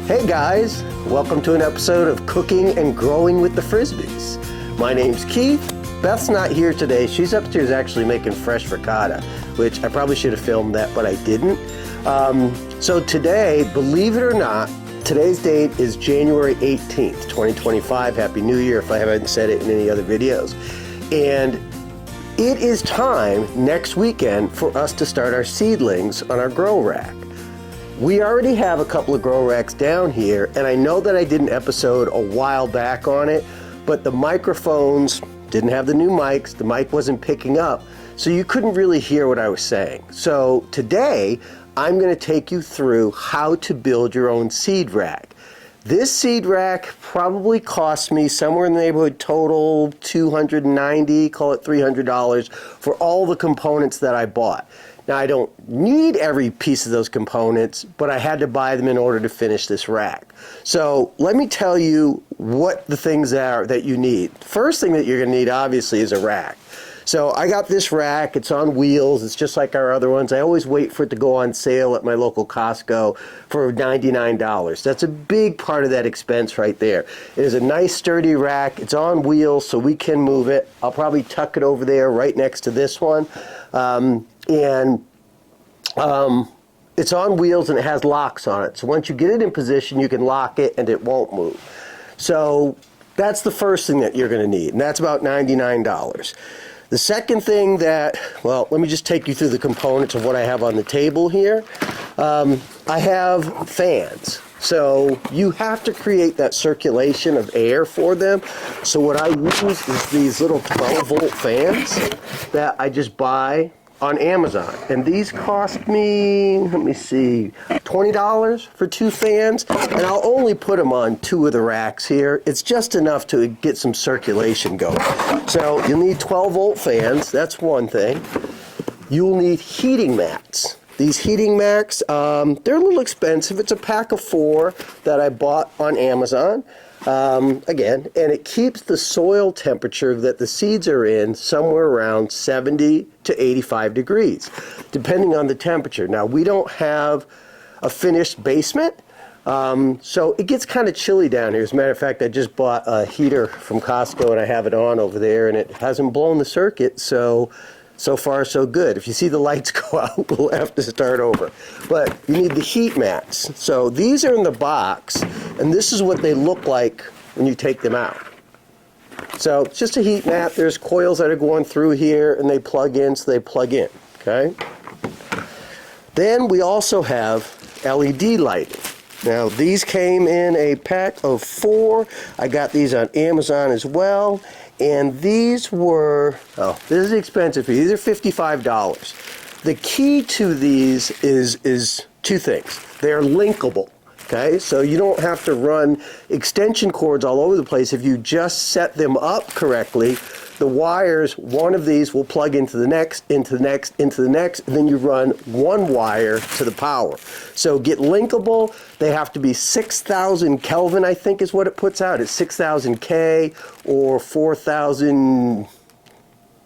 Hey guys, welcome to an episode of Cooking and Growing with the Frisbees. My name's Keith. Beth's not here today. She's upstairs actually making fresh ricotta, which I probably should have filmed that, but I didn't. So today, believe it or not, today's date is January 18th, 2025. Happy New Year if I haven't said it in any other videos. And it is time next weekend for us to start our seedlings on our grow rack. We already have a couple of grow racks down here, and I know that I did an episode a while back on it, but the microphones didn't have the new mics, the mic wasn't picking up, so you couldn't really hear what I was saying. So today, I'm going to take you through how to build your own seed rack. This seed rack probably cost me somewhere in the neighborhood total $290, call it $300 for all the components that I bought. Now, I don't need every piece of those components, but I had to buy them in order to finish this rack. So let me tell you what the things are that you need. First thing that you're going to need, obviously, is a rack. So I got this rack. It's on wheels. It's just like our other ones. I always wait for it to go on sale at my local Costco for $99. That's a big part of that expense right there. It is a nice sturdy rack. It's on wheels, so we can move it. I'll probably tuck it over there right next to this one. It's on wheels and it has locks on it. So once you get it in position, you can lock it and it won't move. So that's the first thing that you're going to need, and that's about $99. The second thing that, well, let me just take you through the components of what I have on the table here. I have fans. So you have to create that circulation of air for them. So what I use is these little 12-volt fans that I just buy on Amazon, and these cost me, let me see, $20 for 2 fans, and I'll only put them on 2 of the racks here. It's just enough to get some circulation going. So you'll need 12-volt fans, that's one thing. You'll need heating mats. These heating mats, they're a little expensive. It's a pack of 4 that I bought on Amazon. Again, and it keeps the soil temperature that the seeds are in somewhere around 70 to 85 degrees, depending on the temperature. Now, we don't have a finished basement, so it gets kind of chilly down here. As a matter of fact, I just bought a heater from Costco, and I have it on over there, and it hasn't blown the circuit, so far so good. If you see the lights go out, we'll have to start over. But you need the heat mats. So these are in the box, and this is what they look like when you take them out. So it's just a heat mat. There's coils that are going through here, and they plug in, so they plug in, okay? Then we also have LED lighting. Now, these came in a pack of 4. I got these on Amazon as well. And these were, this is expensive. These are $55. The key to these is 2 things. They're linkable, okay? So you don't have to run extension cords all over the place. If you just set them up correctly, the wires, one of these will plug into the next, into the next, into the next, and then you run 1 wire to the power. So get linkable. They have to be 6,000 Kelvin, I think is what it puts out. It's 6,000 K or 4,000,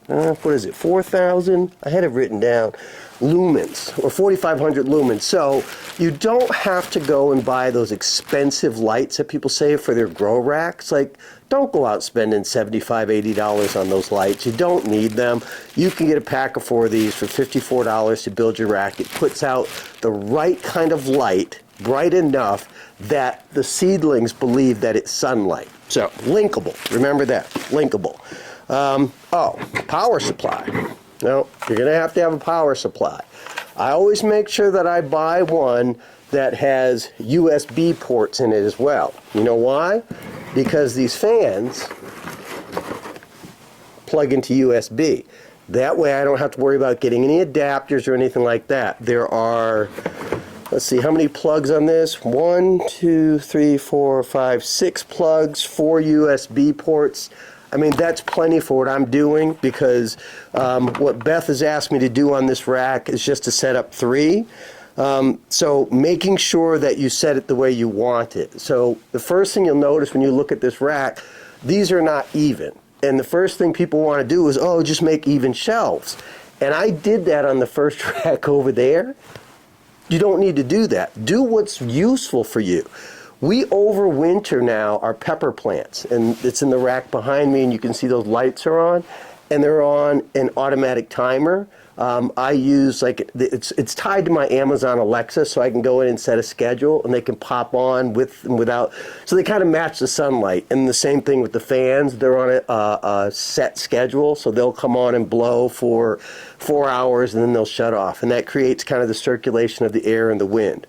what is it, 4,000? I had it written down. Lumens, or 4,500 lumens. So you don't have to go and buy those expensive lights that people say for their grow racks. Like, don't go out spending $75, $80 on those lights. You don't need them. You can get a pack of 4 of these for $54 to build your rack. It puts out the right kind of light, bright enough that the seedlings believe that it's sunlight. So, linkable. Remember that. Linkable. Power supply. No, you're going to have a power supply. I always make sure that I buy one that has USB ports in it as well. You know why? Because these fans plug into USB. That way I don't have to worry about getting any adapters or anything like that. There are, let's see, how many plugs on this? 1, 2, 3, 4, 5, 6 plugs, 4 USB ports. I mean, that's plenty for what I'm doing, because what Beth has asked me to do on this rack is just to set up 3. So making sure that you set it the way you want it. So the first thing you'll notice when you look at this rack, these are not even. And the first thing people want to do is, just make even shelves. And I did that on the first rack over there. You don't need to do that. Do what's useful for you. We overwinter now our pepper plants, and it's in the rack behind me, and you can see those lights are on, and they're on an automatic timer. I use it's tied to my Amazon Alexa, so I can go in and set a schedule, and they can pop on with and without. So they kind of match the sunlight. And the same thing with the fans; they're on a set schedule, so they'll come on and blow for 4 hours, and then they'll shut off, and that creates kind of the circulation of the air and the wind.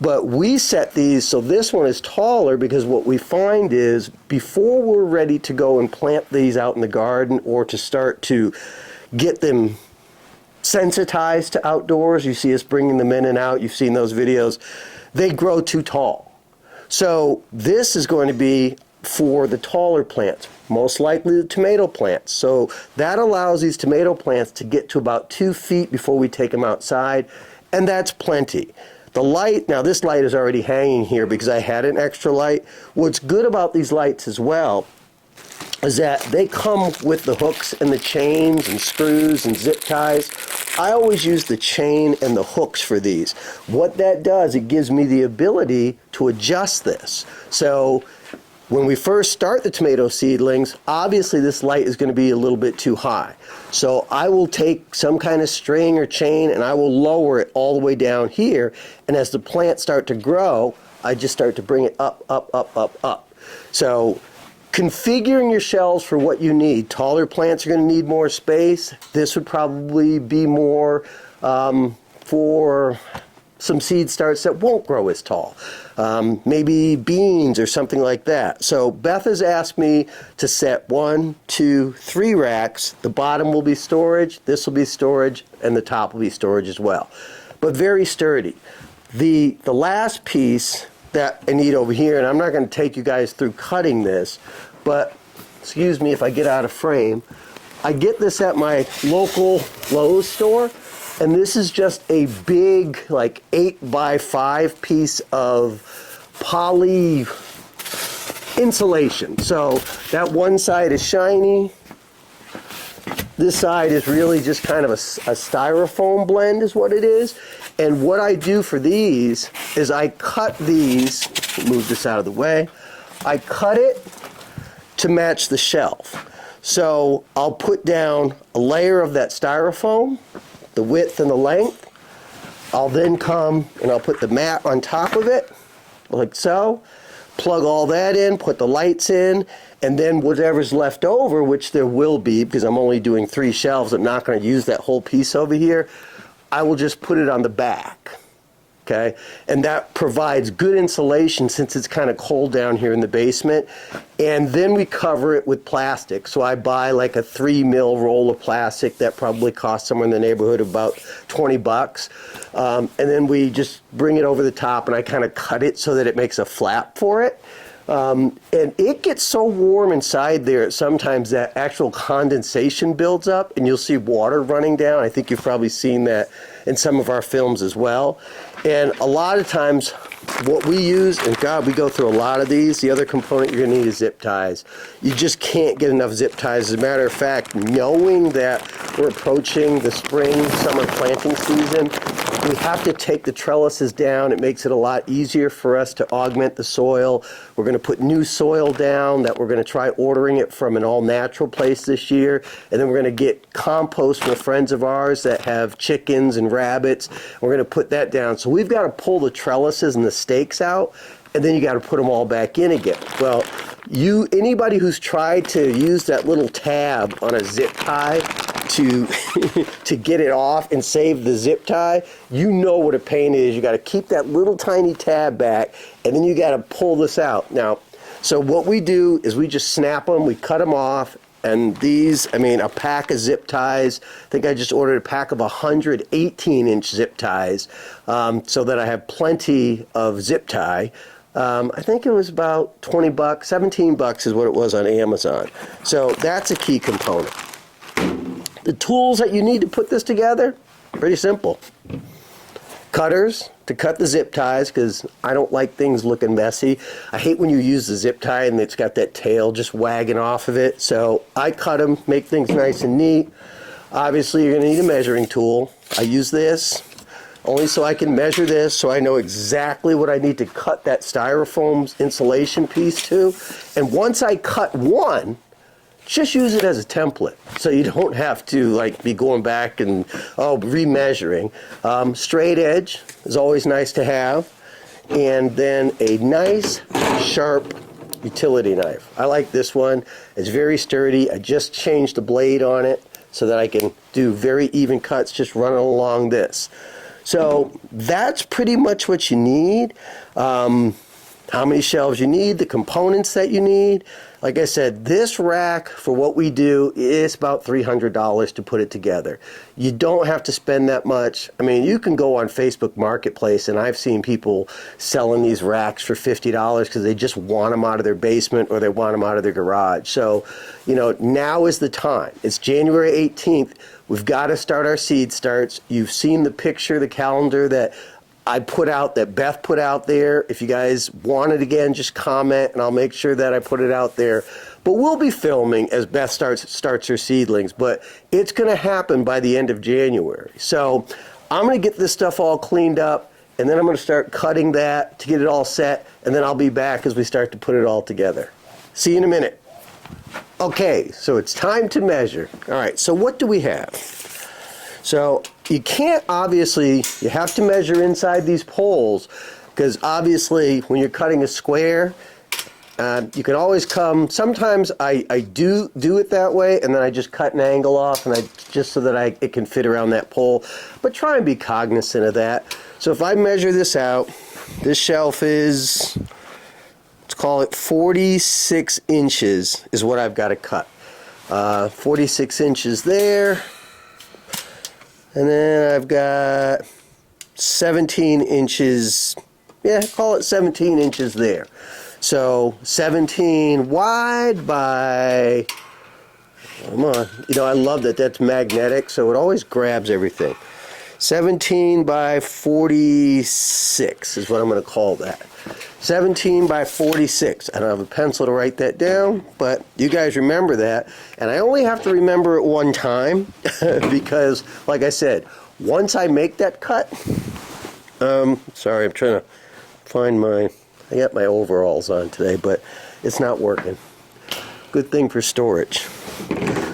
But we set these, so this one is taller because what we find is before we're ready to go and plant these out in the garden or to start to get them sensitized to outdoors, you see us bringing them in and out, you've seen those videos, they grow too tall. So this is going to be for the taller plants, most likely the tomato plants. So that allows these tomato plants to get to about 2 feet before we take them outside, and that's plenty. The light, now this light is already hanging here because I had an extra light. What's good about these lights as well is that they come with the hooks and the chains and screws and zip ties. I always use the chain and the hooks for these. What that does, it gives me the ability to adjust this. So when we first start the tomato seedlings, obviously this light is going to be a little bit too high. So I will take some kind of string or chain and I will lower it all the way down here. And as the plants start to grow, I just start to bring it up, up, up, up, up. So configuring your shelves for what you need. Taller plants are going to need more space. This would probably be more for some seed starts that won't grow as tall. Maybe beans or something like that. So Beth has asked me to set 1, 2, 3 racks. The bottom will be storage, this will be storage, and the top will be storage as well. But very sturdy. The last piece that I need over here, and I'm not going to take you guys through cutting this, but excuse me if I get out of frame, I get this at my local Lowe's store, and this is just a big, like 8x5 piece of poly insulation. So that one side is shiny. This side is really just kind of a styrofoam blend is what it is. And what I do for these is I cut these, move this out of the way, I cut it to match the shelf. So I'll put down a layer of that styrofoam, the width and the length. I'll then come and I'll put the mat on top of it, like so, plug all that in, put the lights in, and then whatever's left over, which there will be because I'm only doing 3 shelves, I'm not going to use that whole piece over here, I will just put it on the back. Okay, and that provides good insulation since it's kind of cold down here in the basement. And then we cover it with plastic. So I buy like a 3 mil roll of plastic that probably costs somewhere in the neighborhood of about 20 bucks. And then we just bring it over the top and I kind of cut it so that it makes a flap for it. And it gets so warm inside there sometimes that actual condensation builds up and you'll see water running down. I think you've probably seen that in some of our films as well. And a lot of times what we use, and God, we go through a lot of these, the other component you're going to need is zip ties. You just can't get enough zip ties. As a matter of fact, knowing that we're approaching the spring, summer planting season, we have to take the trellises down. It makes it a lot easier for us to augment the soil. We're going to put new soil down that we're going to try ordering it from an all-natural place this year. And then we're going to get compost from friends of ours that have chickens and rabbits. We're going to put that down. So we've got to pull the trellises and the stakes out, and then you got to put them all back in again. Well, anybody who's tried to use that little tab on a zip tie to to get it off and save the zip tie, you know what a pain it is. You got to keep that little tiny tab back, and then you got to pull this out. Now, so what we do is we just snap them, we cut them off, and these, I mean, a pack of zip ties, I think I just ordered a pack of 100 18-inch zip ties so that I have plenty of zip tie. I think it was about 20 bucks, 17 bucks is what it was on Amazon. So that's a key component. The tools that you need to put this together, pretty simple. Cutters to cut the zip ties because I don't like things looking messy. I hate when you use the zip tie and it's got that tail just wagging off of it. So I cut them, make things nice and neat. Obviously you're going to need a measuring tool. I use this. only so I can measure this, so I know exactly what I need to cut that styrofoam insulation piece to. And once I cut one, just use it as a template, so you don't have to like be going back and remeasuring. Straight edge is always nice to have, and then a nice sharp utility knife. I like this one. It's very sturdy. I just changed the blade on it so that I can do very even cuts just running along this. So that's pretty much what you need. How many shelves you need, the components that you need. Like I said, this rack for what we do is about $300 to put it together. You don't have to spend that much. I mean, you can go on Facebook Marketplace, and I've seen people selling these racks for $50 because they just want them out of their basement or they want them out of their garage. So, you know, now is the time. It's January 18th. We've got to start our seed starts. You've seen the picture, the calendar that I put out, that Beth put out there. If you guys want it again, just comment and I'll make sure that I put it out there. But we'll be filming as Beth starts her seedlings, but it's going to happen by the end of January. So I'm going to get this stuff all cleaned up, and then I'm going to start cutting that to get it all set, and then I'll be back as we start to put it all together. See you in a minute. Okay, so it's time to measure. All right, so what do we have? So you can't, obviously, you have to measure inside these poles, because obviously when you're cutting a square, you can always come, sometimes I do it that way, and then I just cut an angle off, and just so that it can fit around that pole. But try and be cognizant of that. So if I measure this out, this shelf is, let's call it 46 inches is what I've got to cut. 46 inches there. And then I've got 17 inches, yeah, call it 17 inches there. So 17 wide by, come on, you know, I love that that's magnetic, so it always grabs everything. 17 by 46 is what I'm going to call that. 17 by 46. I don't have a pencil to write that down, but you guys remember that. And I only have to remember it one time because, like I said, once I make that cut, sorry, I'm trying to find I got my overalls on today, but it's not working. Good thing for storage.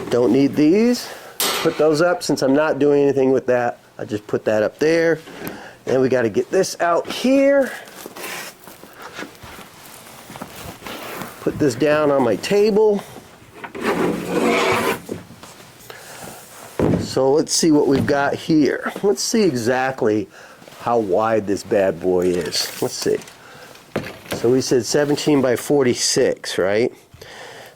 Don't need these. Put those up since I'm not doing anything with that. I just put that up there. Then we got to get this out here. Put this down on my table. So let's see what we've got here. Let's see exactly how wide this bad boy is. Let's see. So we said 17 by 46, right?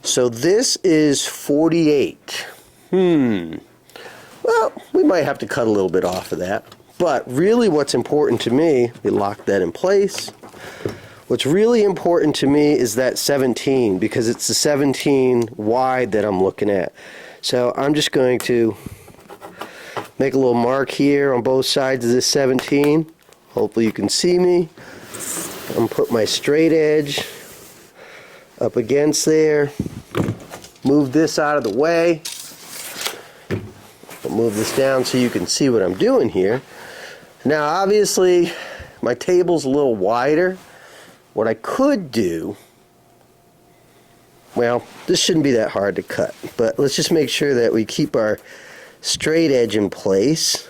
So this is 48. Well, we might have to cut a little bit off of that. But really what's important to me, we lock that in place. What's really important to me is that 17, because it's the 17 wide that I'm looking at. So I'm just going to make a little mark here on both sides of this 17. Hopefully you can see me. I'm going to put my straight edge up against there. Move this out of the way. I'll move this down so you can see what I'm doing here. Now obviously my table's a little wider. What I could do, well, this shouldn't be that hard to cut, but let's just make sure that we keep our straight edge in place.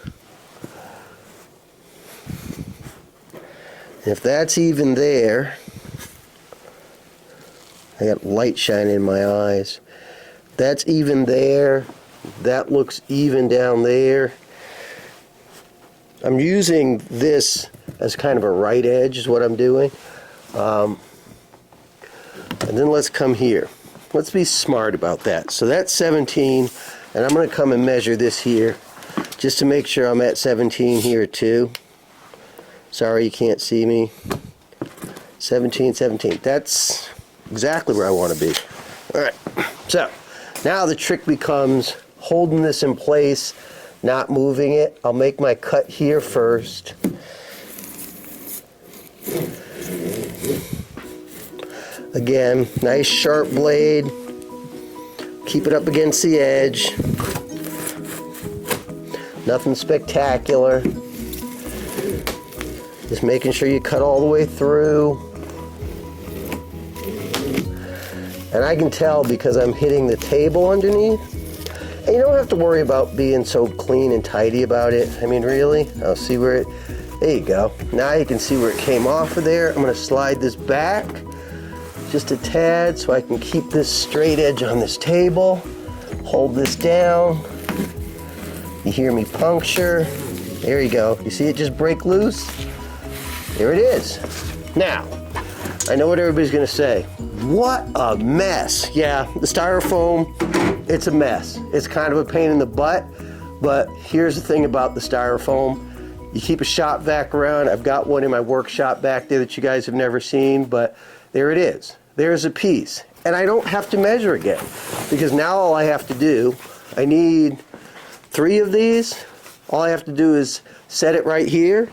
If that's even there, I got light shining in my eyes. That's even there. That looks even down there. I'm using this as kind of a right edge is what I'm doing. And then let's come here. Let's be smart about that. So that's 17, and I'm going to come and measure this here just to make sure I'm at 17 here too. Sorry you can't see me. 17, 17. That's exactly where I want to be. Alright, so now the trick becomes holding this in place, not moving it. I'll make my cut here first. Again, nice sharp blade. Keep it up against the edge. Nothing spectacular. Just making sure you cut all the way through. And I can tell because I'm hitting the table underneath. And you don't have to worry about being so clean and tidy about it. I mean, really? I'll see where it, there you go. Now you can see where it came off of there. I'm gonna slide this back just a tad so I can keep this straight edge on this table. Hold this down. You hear me puncture. There you go. You see it just break loose? There it is. Now, I know what everybody's gonna say. What a mess. Yeah, the styrofoam, it's a mess. It's kind of a pain in the butt, but here's the thing about the styrofoam. You keep a shop vac around. I've got one in my workshop back there that you guys have never seen, but there it is. There's a piece. And I don't have to measure again, because now all I have to do, I need 3 of these. All I have to do is set it right here.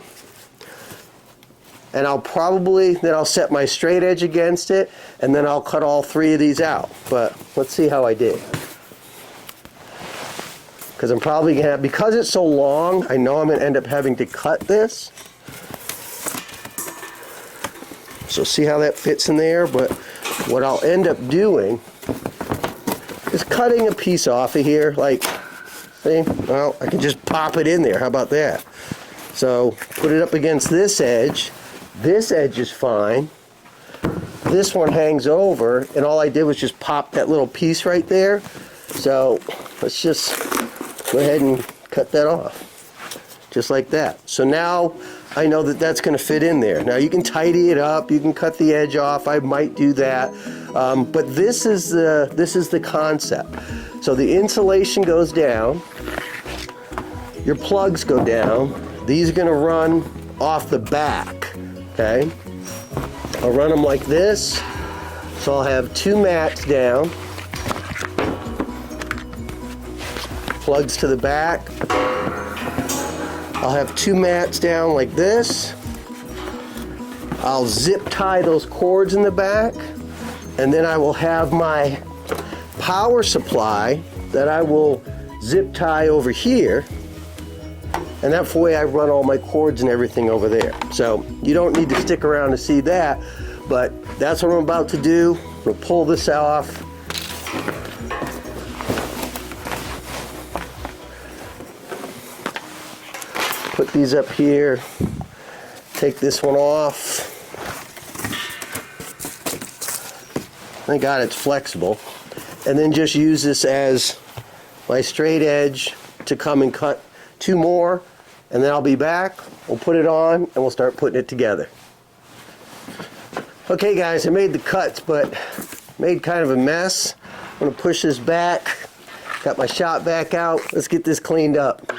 And then I'll set my straight edge against it, and then I'll cut all 3 of these out. But let's see how I did. Because I'm probably gonna have, because it's so long, I know I'm gonna end up having to cut this. So see how that fits in there, but what I'll end up doing is cutting a piece off of here, like, see, well, I can just pop it in there, how about that? So put it up against this edge is fine. This one hangs over, and all I did was just pop that little piece right there. So let's just go ahead and cut that off, just like that. So now I know that that's going to fit in there. Now you can tidy it up, you can cut the edge off. I might do that, but this is the concept. So the insulation goes down, your plugs go down. These are going to run off the back. Okay, I'll run them like this. So I'll have 2 mats down, plugs to the back. I'll have 2 mats down like this. I'll zip tie those cords in the back, and then I will have my power supply that I will zip tie over here. And that way I run all my cords and everything over there. So you don't need to stick around to see that, but that's what I'm about to do. We'll pull this off. Put these up here. Take this one off. Thank God it's flexible. And then just use this as my straight edge to come and cut 2 more, and then I'll be back. We'll put it on and we'll start putting it together. Okay guys, I made the cuts, but made kind of a mess. I'm gonna push this back. Got my shop vac out. Let's get this cleaned up.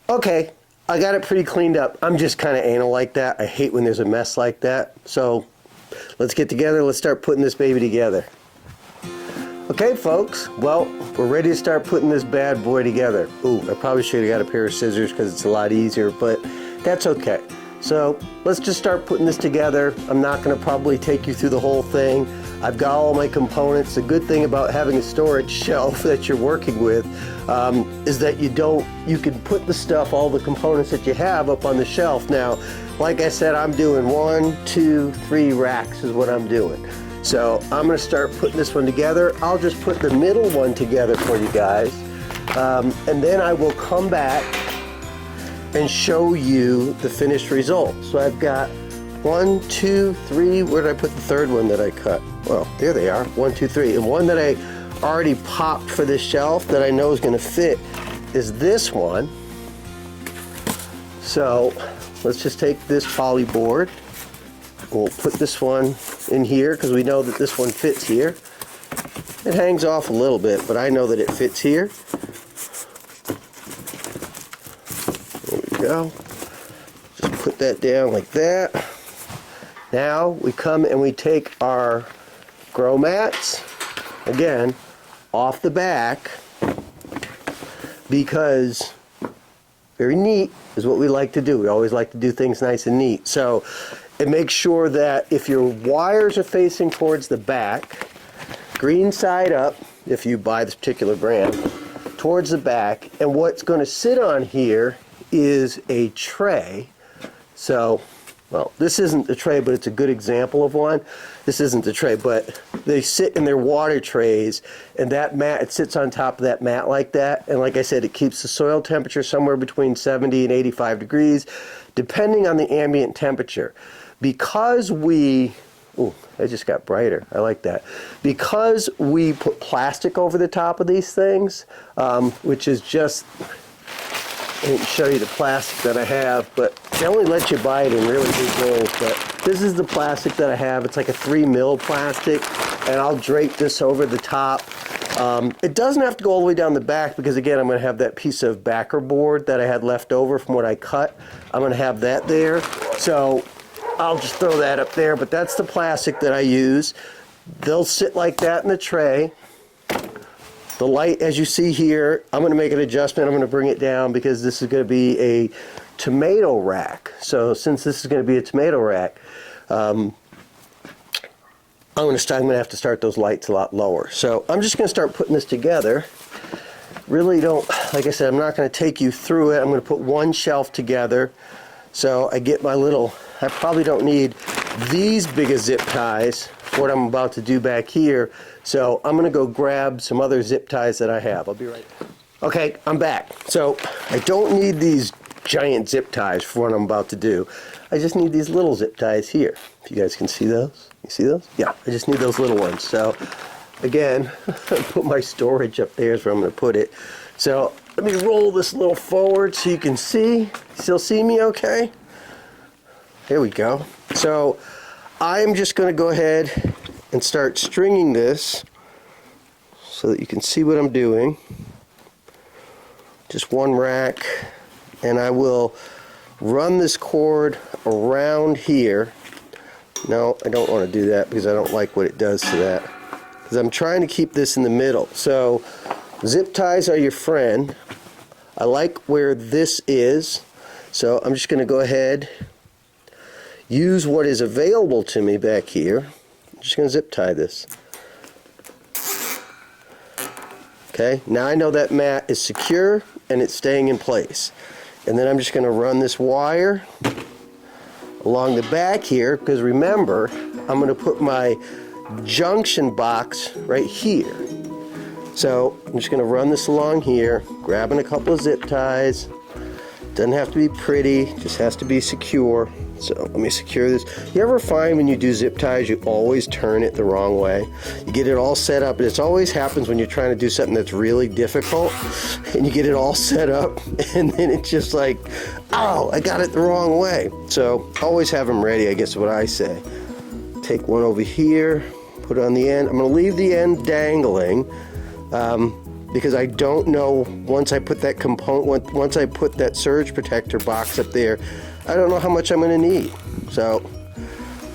Okay, I got it pretty cleaned up. I'm just kind of anal like that. I hate when there's a mess like that. So let's get together. Let's start putting this baby together. Okay, folks. Well, we're ready to start putting this bad boy together. Ooh, I probably should have got a pair of scissors because it's a lot easier, but that's okay. So let's just start putting this together. I'm not going to probably take you through the whole thing. I've got all my components. The good thing about having a storage shelf that you're working with is that you can put the stuff, all the components that you have up on the shelf. Now, like I said, I'm doing 1, 2, 3 racks is what I'm doing. So I'm going to start putting this one together. I'll just put the middle one together for you guys. And then I will come back and show you the finished result. So I've got 1, 2, 3, where did I put the third one that I cut? Well, there they are, 1, 2, 3. And one that I already popped for this shelf that I know is gonna fit is this one. So let's just take this poly board. We'll put this one in here because we know that this one fits here. It hangs off a little bit, but I know that it fits here. There we go. Just put that down like that. Now we come and we take our grow mats, again, off the back, because very neat is what we like to do. We always like to do things nice and neat. So it makes sure that if your wires are facing towards the back, green side up, if you buy this particular brand, towards the back, and what's going to sit on here is a tray. So, well, this isn't the tray, but it's a good example of one. This isn't the tray, but they sit in their water trays, and that mat, it sits on top of that mat like that. And like I said, it keeps the soil temperature somewhere between 70 and 85 degrees, depending on the ambient temperature. Because we, ooh, that just got brighter. I like that. Because we put plastic over the top of these things, which is just, I didn't show you the plastic that I have, but they only let you buy it in really big rolls. But this is the plastic that I have. It's like a 3 mil plastic, and I'll drape this over the top. It doesn't have to go all the way down the back because, again, I'm going to have that piece of backer board that I had left over from what I cut. I'm going to have that there. So I'll just throw that up there, but that's the plastic that I use. They'll sit like that in the tray. The light, as you see here, I'm going to make an adjustment. I'm going to bring it down because this is going to be a tomato rack. So since this is going to be a tomato rack, I'm going to have to start those lights a lot lower. So I'm just going to start putting this together. Really don't, like I said, I'm not going to take you through it. I'm going to put one shelf together. So I get my little, I probably don't need these big of zip ties for what I'm about to do back here. So I'm going to go grab some other zip ties that I have. I'll be right back. Okay, I'm back. So I don't need these giant zip ties for what I'm about to do. I just need these little zip ties here. If you guys can see those. You see those? Yeah, I just need those little ones. So again, put my storage up there is where I'm going to put it. So let me roll this a little forward so you can see. Still see me okay? There we go. So I'm just going to go ahead and start stringing this so that you can see what I'm doing. Just one rack, and I will run this cord around here. No, I don't want to do that because I don't like what it does to that. Because I'm trying to keep this in the middle. So zip ties are your friend. I like where this is, so I'm just going to go ahead, use what is available to me back here. I'm just going to zip tie this. Okay, now I know that mat is secure and it's staying in place. And then I'm just going to run this wire along the back here, because remember, I'm going to put my junction box right here. So I'm just going to run this along here, grabbing a couple of zip ties. Doesn't have to be pretty, just has to be secure. So let me secure this. You ever find when you do zip ties, you always turn it the wrong way? You get it all set up, and it always happens when you're trying to do something that's really difficult, and you get it all set up, and then it's just like, oh, I got it the wrong way. So always have them ready, I guess is what I say. Take one over here, put it on the end. I'm going to leave the end dangling, because I don't know, once I put that component, once I put that surge protector box up there, I don't know how much I'm going to need. So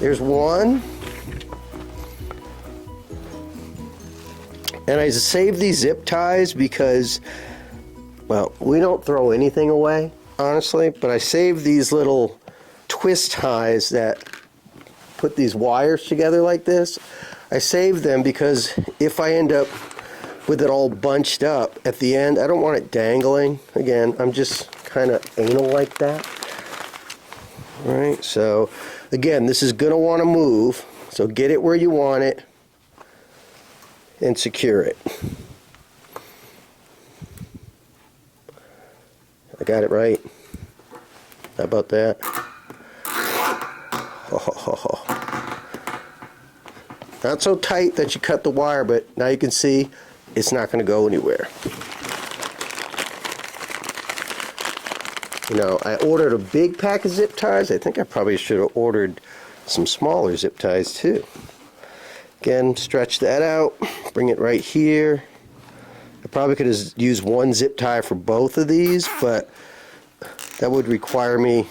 there's one. And I save these zip ties because, well, we don't throw anything away, honestly, but I save these little twist ties that put these wires together like this. I save them because if I end up with it all bunched up at the end, I don't want it dangling. Again, I'm just kind of anal like that. All right, so again, this is going to want to move, so get it where you want it and secure it. I got it right. How about that? Oh. Not so tight that you cut the wire, but now you can see it's not going to go anywhere. You know, I ordered a big pack of zip ties. I think I probably should have ordered some smaller zip ties too. Again, stretch that out, bring it right here. I probably could have used one zip tie for both of these, but that would require me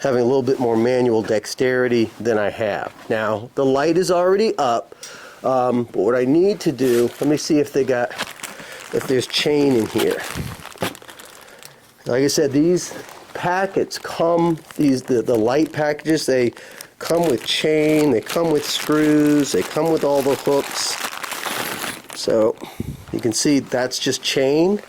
having a little bit more manual dexterity than I have. Now, the light is already up, but what I need to do, let me see if there's chain in here. Like I said, these packets come, the light packages, they come with chain, they come with screws, they come with all the hooks. So you can see that's just chain.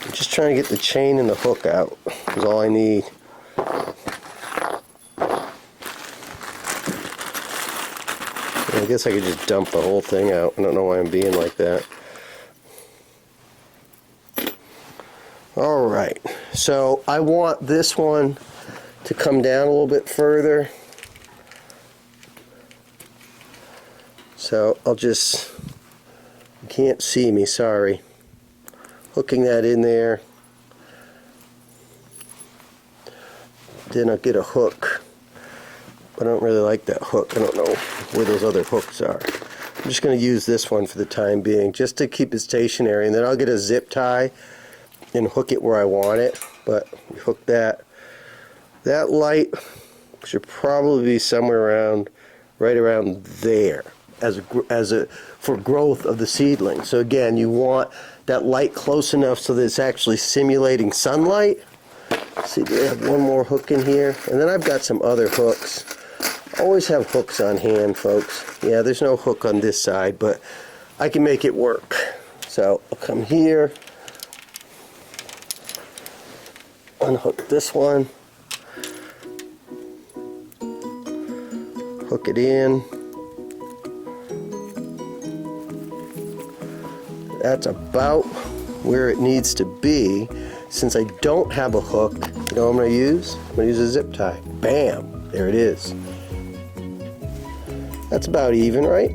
I'm just trying to get the chain and the hook out is all I need. I guess I could just dump the whole thing out. I don't know why I'm being like that. Alright, so I want this one to come down a little bit further. So I'll just, you can't see me, sorry. Hooking that in there. Then I'll get a hook. I don't really like that hook. I don't know where those other hooks are. I'm just going to use this one for the time being, just to keep it stationary, and then I'll get a zip tie and hook it where I want it. But hook that. That light should probably be somewhere around, right around there, for growth of the seedling. So again, you want that light close enough so that it's actually simulating sunlight. Let's see, do I have one more hook in here? And then I've got some other hooks. Always have hooks on hand, folks. Yeah, there's no hook on this side, but I can make it work. So I'll come here, unhook this one, hook it in. That's about where it needs to be. Since I don't have a hook, you know what I'm going to use? I'm going to use a zip tie. Bam! There it is. That's about even, right?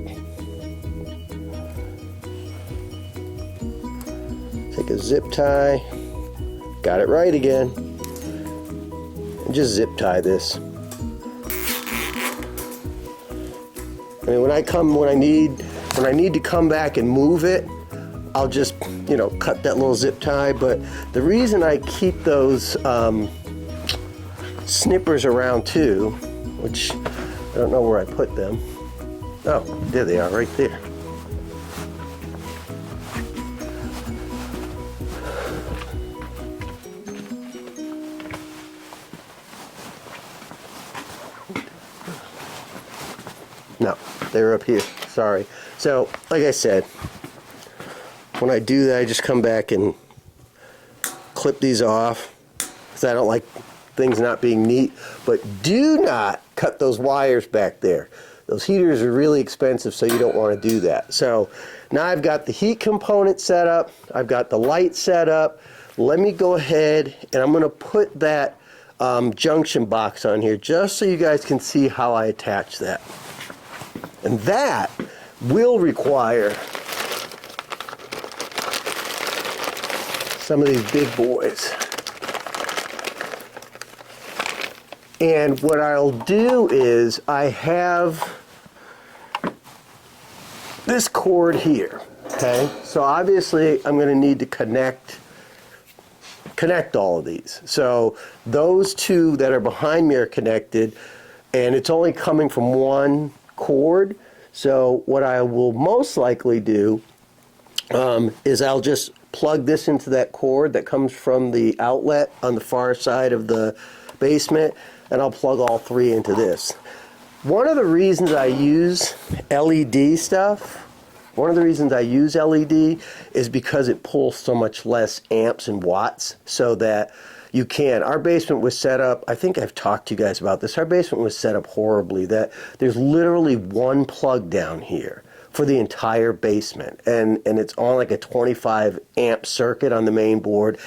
Take a zip tie. Got it right again. And just zip tie this. I mean, when I need to come back and move it, I'll just, you know, cut that little zip tie. But the reason I keep those snippers around too, which I don't know where I put them. Oh, there they are, right there. No, they're up here. Sorry. So, like I said, when I do that, I just come back and clip these off because I don't like things not being neat. But do not cut those wires back there. Those heaters are really expensive, so you don't want to do that. So now I've got the heat component set up. I've got the light set up. Let me go ahead and I'm going to put that junction box on here just so you guys can see how I attach that. And that will require some of these big boys. And what I'll do is I have this cord here, okay? So obviously I'm going to need to connect all of these. So those two that are behind me are connected, and it's only coming from one cord. So what I will most likely do is I'll just plug this into that cord that comes from the outlet on the far side of the basement, and I'll plug all three into this. One of the reasons I use LED stuff, is because it pulls so much less amps and watts, so that you can. Our basement was set up, I think I've talked to you guys about this, our basement was set up horribly, that there's literally one plug down here for the entire basement, and it's on like a 25 amp circuit on the main board.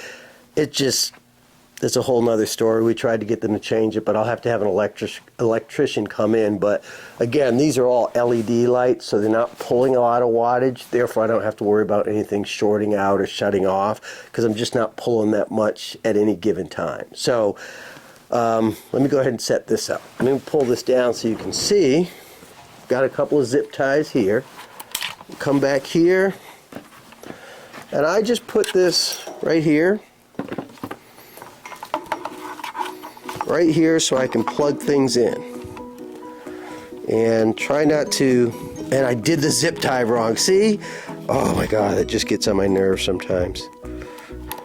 It's a whole nother story. We tried to get them to change it, but I'll have to have an electrician come in. But again, these are all LED lights, so they're not pulling a lot of wattage. Therefore, I don't have to worry about anything shorting out or shutting off because I'm just not pulling that much at any given time. So let me go ahead and set this up. Let me pull this down so you can see. Got a couple of zip ties here. Come back here, and I just put this right here. right here so I can plug things in. And try not to, and I did the zip tie wrong. See? Oh my God, it just gets on my nerves sometimes.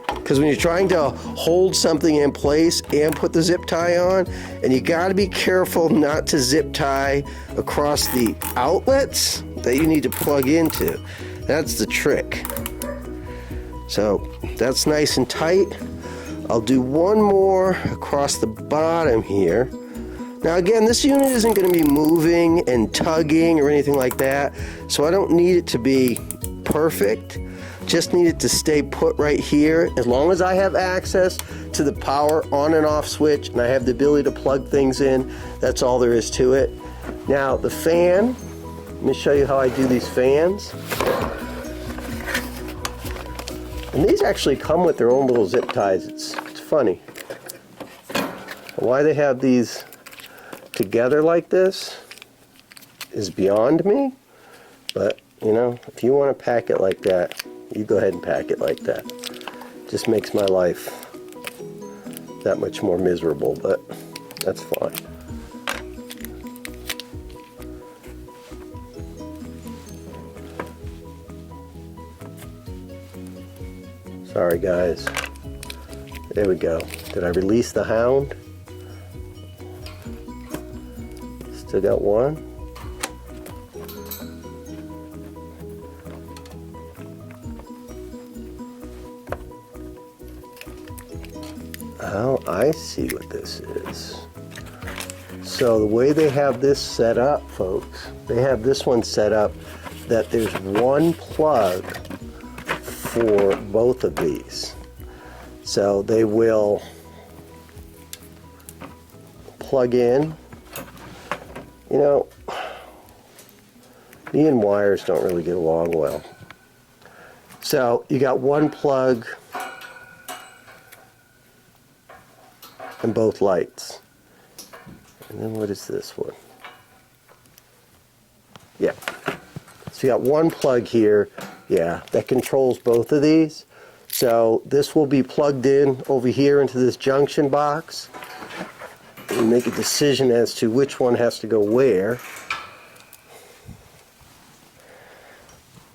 Because when you're trying to hold something in place and put the zip tie on, and you gotta be careful not to zip tie across the outlets that you need to plug into. That's the trick. So that's nice and tight. I'll do one more across the bottom here. Now again, this unit isn't going to be moving and tugging or anything like that, so I don't need it to be perfect. Just need it to stay put right here. As long as I have access to the power on and off switch and I have the ability to plug things in, that's all there is to it. Now the fan, let me show you how I do these fans. And these actually come with their own little zip ties. It's funny. Why they have these together like this is beyond me, but you know, if you want to pack it like that, you go ahead and pack it like that. Just makes my life that much more miserable, but that's fine. Sorry guys. There we go. Did I release the hound? Still got one. Oh, I see what this is. So the way they have this set up, folks, they have this one set up that there's one plug for both of these. So they will plug in. You know, me and wires don't really get along well. So you got one plug and both lights. And then what is this one? Yeah. So you got one plug here, yeah, that controls both of these. So this will be plugged in over here into this junction box. And make a decision as to which one has to go where.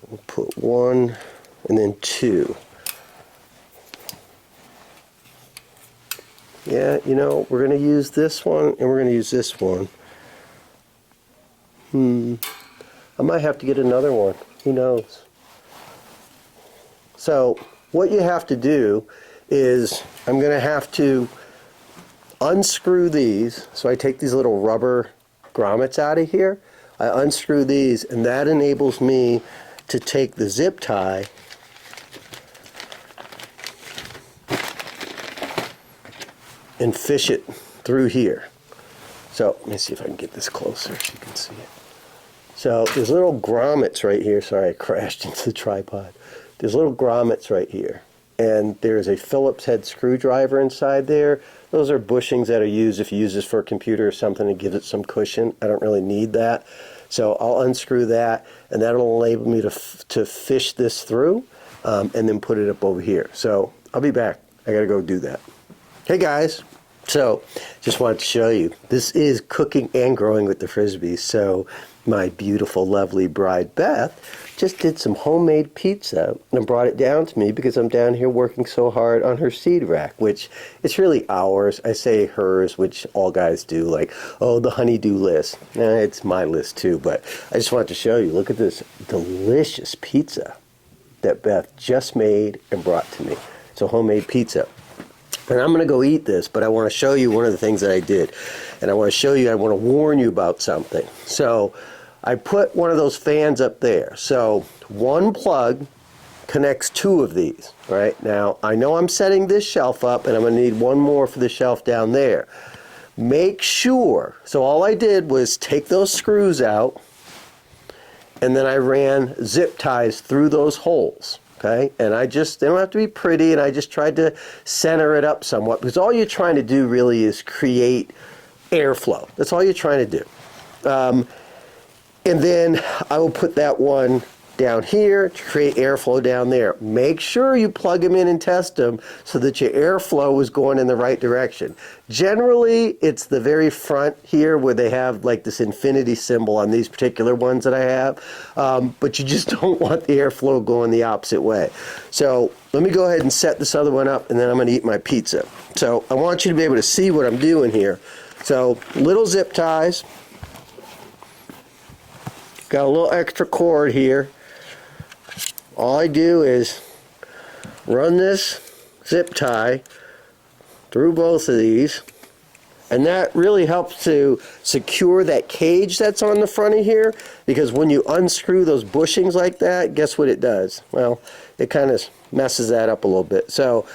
We'll put one and then two. Yeah, you know, we're going to use this one and we're going to use this one. I might have to get another one. Who knows? So what you have to do is I'm going to have to unscrew these. So I take these little rubber grommets out of here. I unscrew these, and that enables me to take the zip tie and fish it through here. So let me see if I can get this closer so you can see it. So there's little grommets right here. Sorry, I crashed into the tripod. There's little grommets right here. And there's a Phillips head screwdriver inside there. Those are bushings that are used if you use this for a computer or something to give it some cushion. I don't really need that. So I'll unscrew that, and that'll enable me to fish this through and then put it up over here. So I'll be back. I gotta go do that. Hey guys. So just wanted to show you. This is cooking and growing with the Frisbees. So my beautiful, lovely bride, Beth, just did some homemade pizza and brought it down to me because I'm down here working so hard on her seed rack, which it's really ours. I say hers, which all guys do, like, oh, the honeydew list. It's my list too, but I just wanted to show you. Look at this delicious pizza that Beth just made and brought to me. It's a homemade pizza. And I'm going to go eat this, but I want to show you one of the things that I did. And I want to show you, I want to warn you about something. So I put one of those fans up there. So one plug connects two of these, right? Now, I know I'm setting this shelf up, and I'm going to need one more for the shelf down there. Make sure, so all I did was take those screws out, and then I ran zip ties through those holes. Okay, and they don't have to be pretty, and I just tried to center it up somewhat, because all you're trying to do really is create airflow. That's all you're trying to do. And then I will put that one down here to create airflow down there. Make sure you plug them in and test them so that your airflow is going in the right direction. Generally, it's the very front here where they have like this infinity symbol on these particular ones that I have, but you just don't want the airflow going the opposite way. So let me go ahead and set this other one up, and then I'm going to eat my pizza. So I want you to be able to see what I'm doing here. So little zip ties. Got a little extra cord here. All I do is run this zip tie through both of these, and that really helps to secure that cage that's on the front of here, because when you unscrew those bushings like that, guess what it does? Well, it kind of messes that up a little bit. So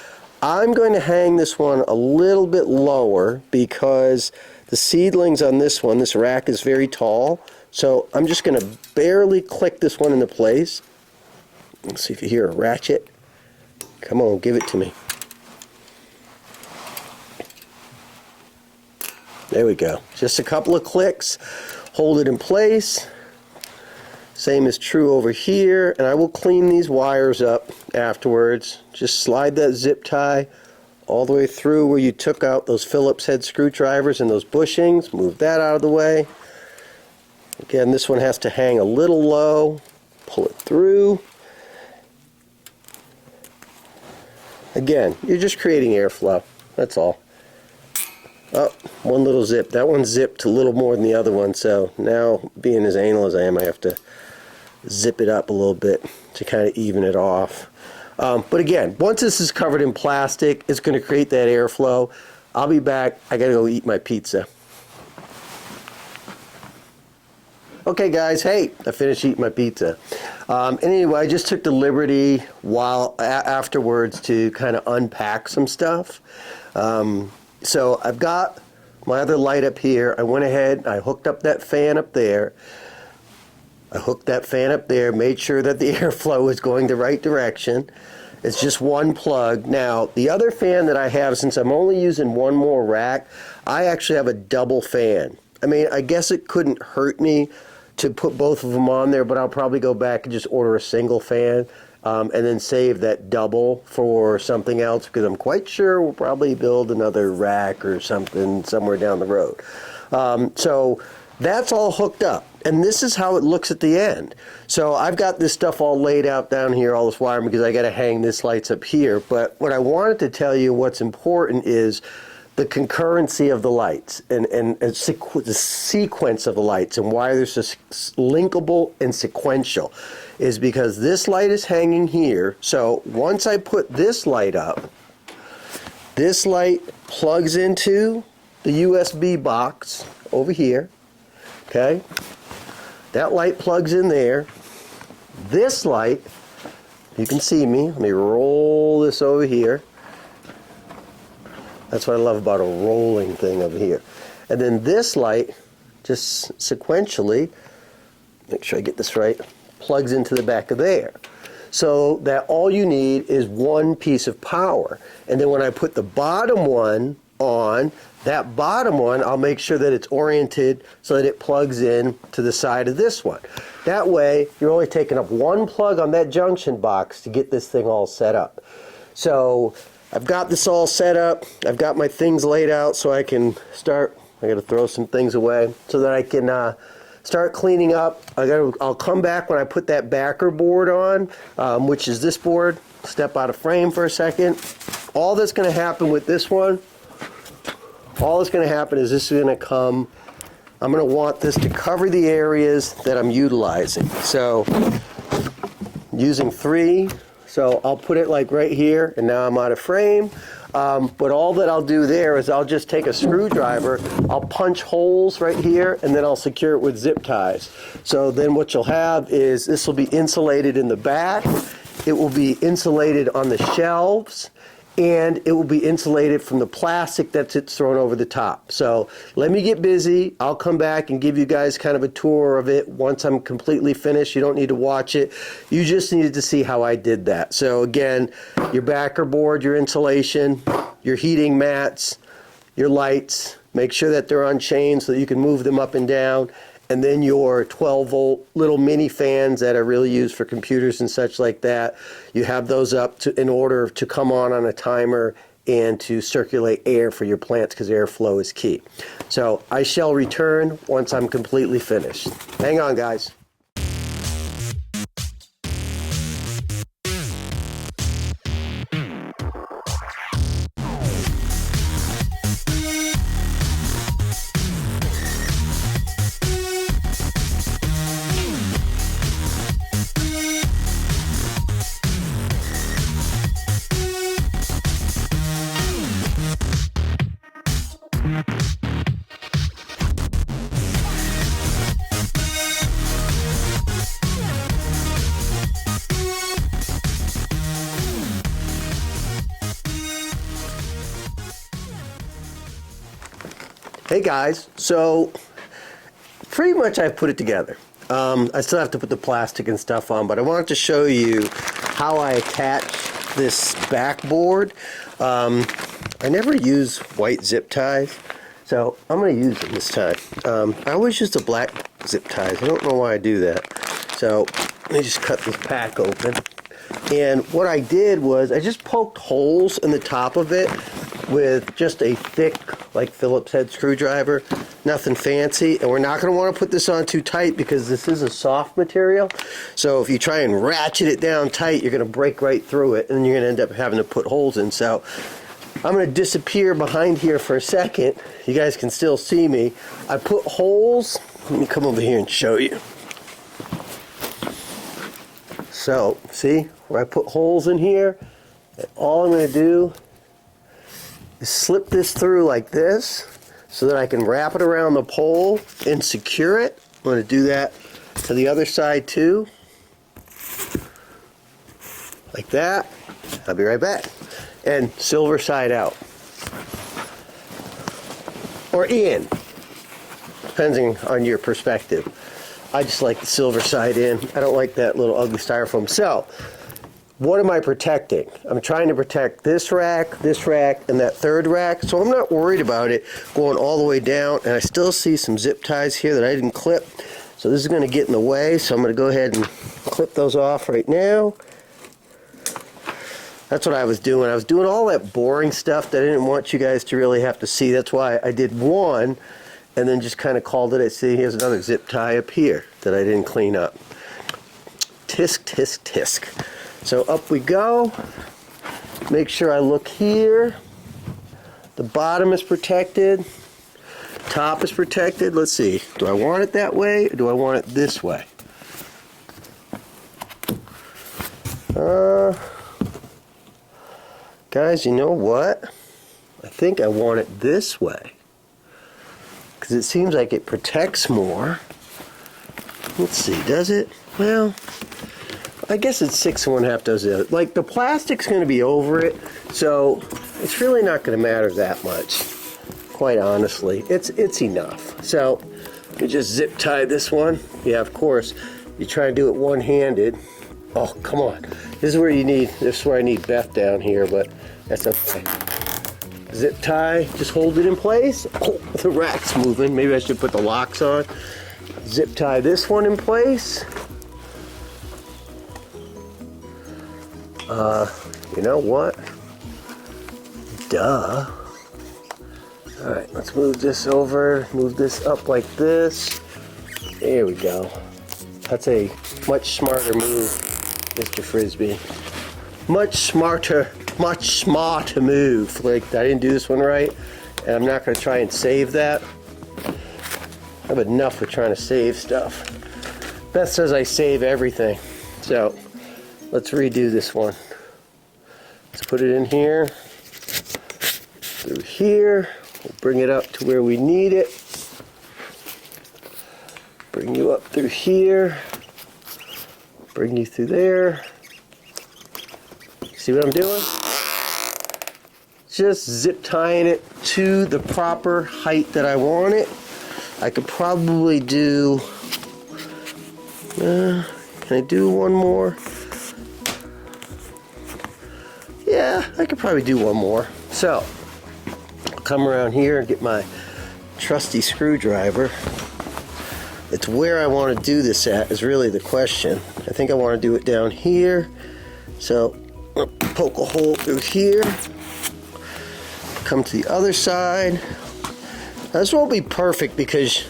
I'm going to hang this one a little bit lower because the seedlings on this one, this rack is very tall. So I'm just going to barely click this one into place. Let's see if you hear a ratchet. Come on, give it to me. There we go. Just a couple of clicks. Hold it in place. Same is true over here. And I will clean these wires up afterwards. Just slide that zip tie all the way through where you took out those Phillips head screwdrivers and those bushings. Move that out of the way. Again, this one has to hang a little low. Pull it through. Again, you're just creating airflow. That's all. Oh, one little zip. That one zipped a little more than the other one, so now, being as anal as I am, I have to zip it up a little bit to kind of even it off. But again, once this is covered in plastic, it's going to create that airflow. I'll be back. I got to go eat my pizza. Okay guys, hey, I finished eating my pizza. And anyway, I just took the liberty while afterwards to kind of unpack some stuff. So I've got my other light up here. I went ahead, I hooked up that fan up there. Made sure that the airflow is going the right direction. It's just one plug. Now, the other fan that I have, since I'm only using one more rack, I actually have a double fan. I mean, I guess it couldn't hurt me to put both of them on there, but I'll probably go back and just order a single fan and then save that double for something else, because I'm quite sure we'll probably build another rack or something somewhere down the road. So that's all hooked up, and this is how it looks at the end. So I've got this stuff all laid out down here, all this wiring, because I got to hang this lights up here. But what I wanted to tell you, what's important is the concurrency of the lights and the sequence of the lights, and why they're so linkable and sequential is because this light is hanging here. So once I put this light up, this light plugs into the USB box over here. Okay, that light plugs in there. This light, you can see me, let me roll this over here. That's what I love about a rolling thing over here. And then this light, just sequentially, make sure I get this right, plugs into the back of there. So that all you need is one piece of power. And then when I put the bottom one on, that bottom one, I'll make sure that it's oriented so that it plugs in to the side of this one. That way, you're only taking up one plug on that junction box to get this thing all set up. So I've got this all set up. I've got my things laid out so I can start. I got to throw some things away so that I can start cleaning up. I'll come back when I put that backer board on, which is this board. Step out of frame for a second. All that's going to happen with this one, all that's going to happen is this is going to come. I'm going to want this to cover the areas that I'm utilizing. So using 3. So I'll put it like right here, and now I'm out of frame. But all that I'll do there is I'll just take a screwdriver, I'll punch holes right here, and then I'll secure it with zip ties. So then what you'll have is this will be insulated in the back, it will be insulated on the shelves, and it will be insulated from the plastic that's thrown over the top. So let me get busy. I'll come back and give you guys kind of a tour of it once I'm completely finished. You don't need to watch it. You just needed to see how I did that. So again, your backer board, your insulation, your heating mats, your lights, make sure that they're on chain so that you can move them up and down. and then your 12 volt little mini fans that are really used for computers and such like that, you have those up in order to come on a timer and to circulate air for your plants, because airflow is key. So I shall return once I'm completely finished. Hang on, guys. Hey guys, so pretty much I've put it together. I still have to put the plastic and stuff on, but I wanted to show you how I attach this backboard. I never use white zip ties, so I'm going to use them this time. I always use the black zip ties. I don't know why I do that. So let me just cut this pack open. And what I did was I just poked holes in the top of it with just a thick, like Phillips head screwdriver, nothing fancy. And we're not going to want to put this on too tight because this is a soft material. So if you try and ratchet it down tight, you're going to break right through it, and then you're going to end up having to put holes in. So I'm going to disappear behind here for a second. You guys can still see me. I put holes. Let me come over here and show you. So, see where I put holes in here? And all I'm going to do is slip this through like this so that I can wrap it around the pole and secure it. I'm going to do that to the other side too. Like that. I'll be right back. And silver side out. Or in. Depending on your perspective. I just like the silver side in. I don't like that little ugly styrofoam. So, what am I protecting? I'm trying to protect this rack, and that third rack. So I'm not worried about it going all the way down. And I still see some zip ties here that I didn't clip. So this is going to get in the way. So I'm going to go ahead and clip those off right now. That's what I was doing. I was doing all that boring stuff that I didn't want you guys to really have to see. That's why I did one and then just kind of called it. I see here's another zip tie up here that I didn't clean up. Tisk, tisk, tisk. So up we go. Make sure I look here. The bottom is protected. Top is protected. Let's see. Do I want it that way or do I want it this way? Guys, you know what? I think I want it this way. Because it seems like it protects more. Let's see, does it? Well, I guess it's 6 1/2 does it. Like, the plastic's going to be over it, so it's really not going to matter that much. Quite honestly, it's enough. So, you just zip tie this one. Yeah, of course, you try to do it one-handed. Oh, come on. This is where I need Beth down here, but that's okay. Zip tie, just hold it in place. Oh, the rack's moving. Maybe I should put the locks on. Zip tie this one in place. You know what? Duh. Alright, let's move this over, move this up like this. There we go. That's a much smarter move, Mr. Frisbee. Much smarter move. Like, I didn't do this one right, and I'm not going to try and save that. I have enough with trying to save stuff. Beth says I save everything. So, let's redo this one. Let's put it in here, through here. We'll bring it up to where we need it. Bring you up through here. Bring you through there. See what I'm doing? Just zip tying it to the proper height that I want it. I could probably do, can I do one more? Yeah, I could probably do one more. So, I'll come around here and get my trusty screwdriver. It's where I want to do this at is really the question. I think I want to do it down here. So I'll poke a hole through here. Come to the other side. Now, this won't be perfect because,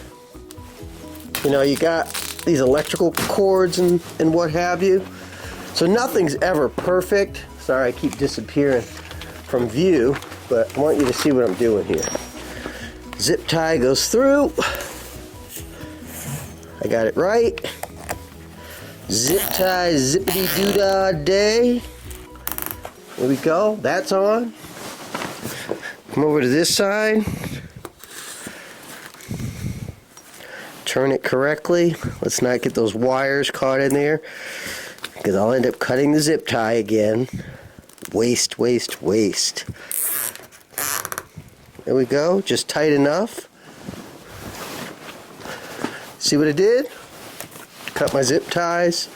you know, you got these electrical cords and what have you. So nothing's ever perfect. Sorry, I keep disappearing from view, but I want you to see what I'm doing here. Zip tie goes through. I got it right. Zip tie, zippity doo-dah day. There we go. That's on. Come over to this side. Turn it correctly. Let's not get those wires caught in there, because I'll end up cutting the zip tie again. Waste, waste, waste. There we go. Just tight enough. See what I did? Cut my zip ties.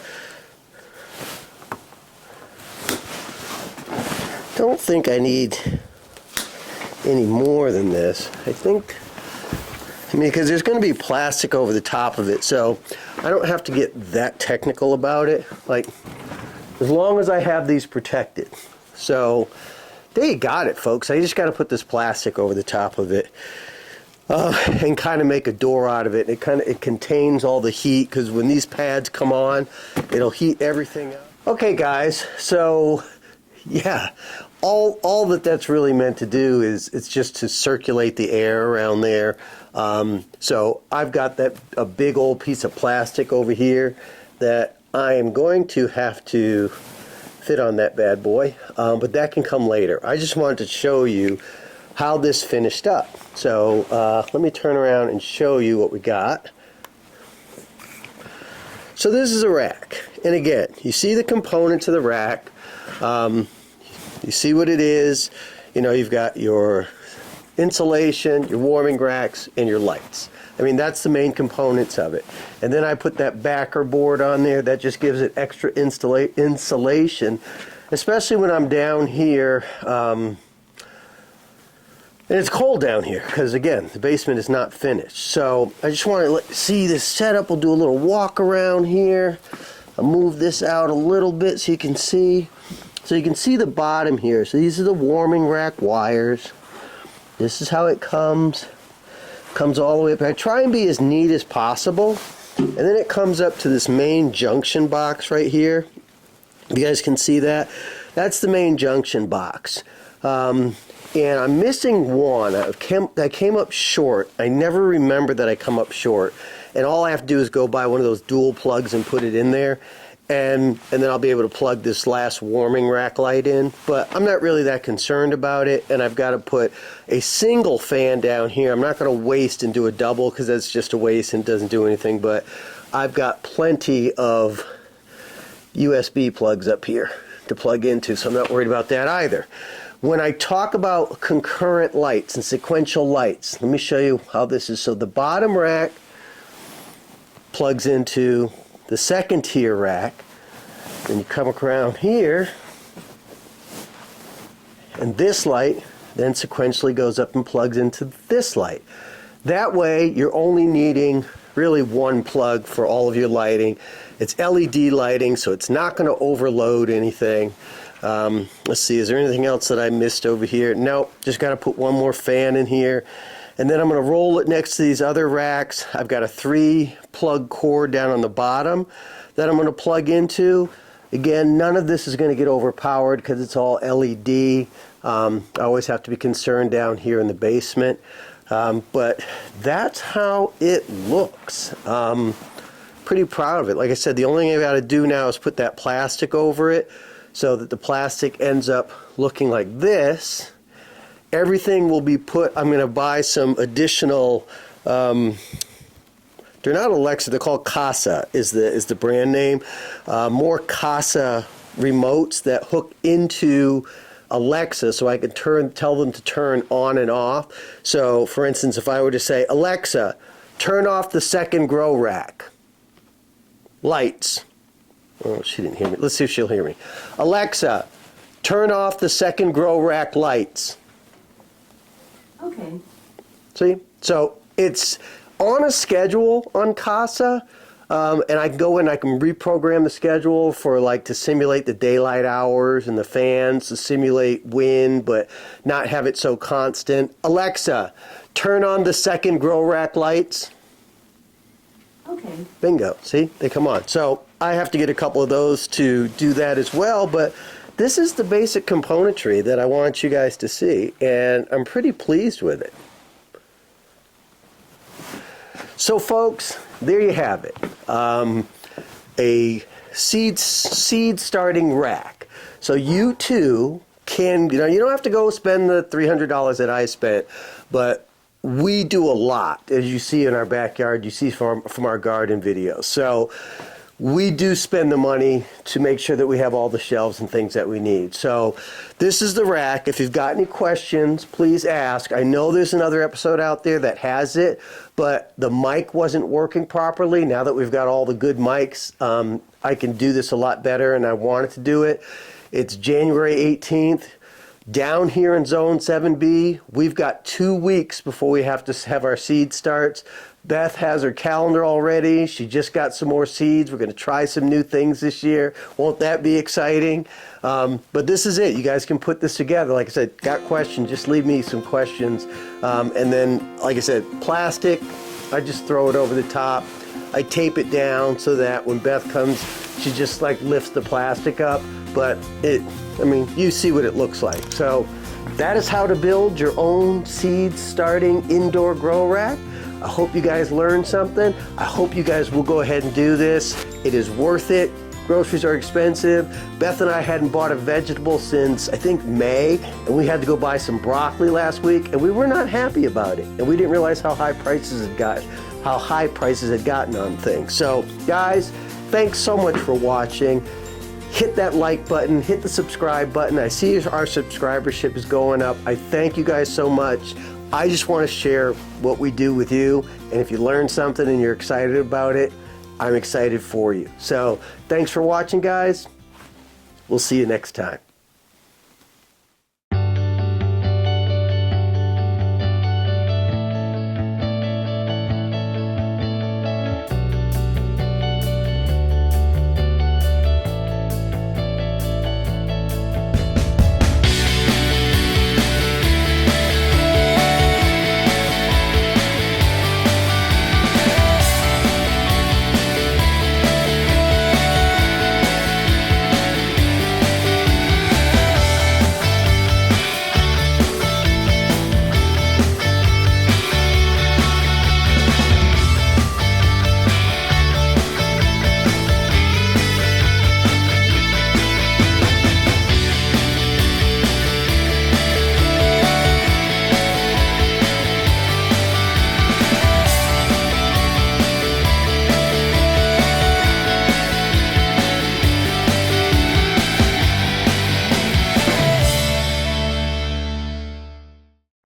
Don't think I need any more than this. I mean, because there's going to be plastic over the top of it, so I don't have to get that technical about it. Like, as long as I have these protected. So, there you got it, folks. I just got to put this plastic over the top of it. And kind of make a door out of it. It contains all the heat, because when these pads come on, it'll heat everything up. Okay, guys, so yeah, all that's really meant to do is it's just to circulate the air around there. So I've got a big old piece of plastic over here that I am going to have to fit on that bad boy, but that can come later. I just wanted to show you how this finished up. So let me turn around and show you what we got. So this is a rack, and again, you see the components of the rack. You see what it is. You know, you've got your insulation, your warming racks, and your lights. I mean, that's the main components of it. And then I put that backer board on there. That just gives it extra insulation, especially when I'm down here. And it's cold down here because, again, the basement is not finished. So I just want to see this setup. We'll do a little walk around here. I'll move this out a little bit so you can see. So you can see the bottom here. So these are the warming rack wires. This is how it comes. Comes all the way up. I try and be as neat as possible. And then it comes up to this main junction box right here. You guys can see that. That's the main junction box. And I'm missing one. I came up short. I never remember that I come up short. And all I have to do is go buy one of those dual plugs and put it in there. And then I'll be able to plug this last warming rack light in. But I'm not really that concerned about it. And I've got to put a single fan down here. I'm not going to waste and do a double because that's just a waste and doesn't do anything. But I've got plenty of USB plugs up here to plug into, so I'm not worried about that either. When I talk about concurrent lights and sequential lights, let me show you how this is. So the bottom rack plugs into the second tier rack. Then you come around here, and this light then sequentially goes up and plugs into this light. That way, you're only needing really one plug for all of your lighting. It's LED lighting, so it's not going to overload anything. Let's see, is there anything else that I missed over here? Nope, just got to put one more fan in here. And then I'm going to roll it next to these other racks. I've got a 3-plug cord down on the bottom that I'm going to plug into. Again, none of this is going to get overpowered because it's all LED. I always have to be concerned down here in the basement. But that's how it looks. Pretty proud of it. Like I said, the only thing I've got to do now is put that plastic over it so that the plastic ends up looking like this. Everything will be put, I'm going to buy some additional, they're not Alexa, they're called Kasa is the brand name. More Kasa remotes that hook into Alexa so I can tell them to turn on and off. So for instance, if I were to say, Alexa, turn off the second grow rack. Lights. Oh, she didn't hear me. Let's see if she'll hear me. Alexa, turn off the second grow rack lights. Okay. See? So it's on a schedule on Casa. And I can go in, I can reprogram the schedule for like to simulate the daylight hours and the fans, to simulate wind, but not have it so constant. Alexa, turn on the second grow rack lights. Okay. Bingo. See, they come on. So I have to get a couple of those to do that as well, but this is the basic componentry that I want you guys to see, and I'm pretty pleased with it. So folks, there you have it. A seed starting rack. So you too can, you don't have to go spend the $300 that I spent, but we do a lot, as you see in our backyard, you see from our garden videos. So we do spend the money to make sure that we have all the shelves and things that we need. So this is the rack. If you've got any questions, please ask. I know there's another episode out there that has it, but the mic wasn't working properly. Now that we've got all the good mics, I can do this a lot better, and I wanted to do it. It's January 18th. Down here in Zone 7B, we've got 2 weeks before we have to have our seed starts. Beth has her calendar already. She just got some more seeds. We're going to try some new things this year. Won't that be exciting? But this is it. You guys can put this together. Like I said, got questions, just leave me some questions. And then, like I said, plastic, I just throw it over the top. I tape it down so that when Beth comes, she just like lifts the plastic up. But you see what it looks like. So that is how to build your own seed starting indoor grow rack. I hope you guys learned something. I hope you guys will go ahead and do this. It is worth it. Groceries are expensive. Beth and I hadn't bought a vegetable since I think May, and we had to go buy some broccoli last week, and we were not happy about it. And we didn't realize how high prices had gotten on things. So guys, thanks so much for watching. Hit that like button, hit the subscribe button. I see our subscribership is going up. I thank you guys so much. I just want to share what we do with you, and if you learn something and you're excited about it, I'm excited for you. So thanks for watching, guys. We'll see you next time.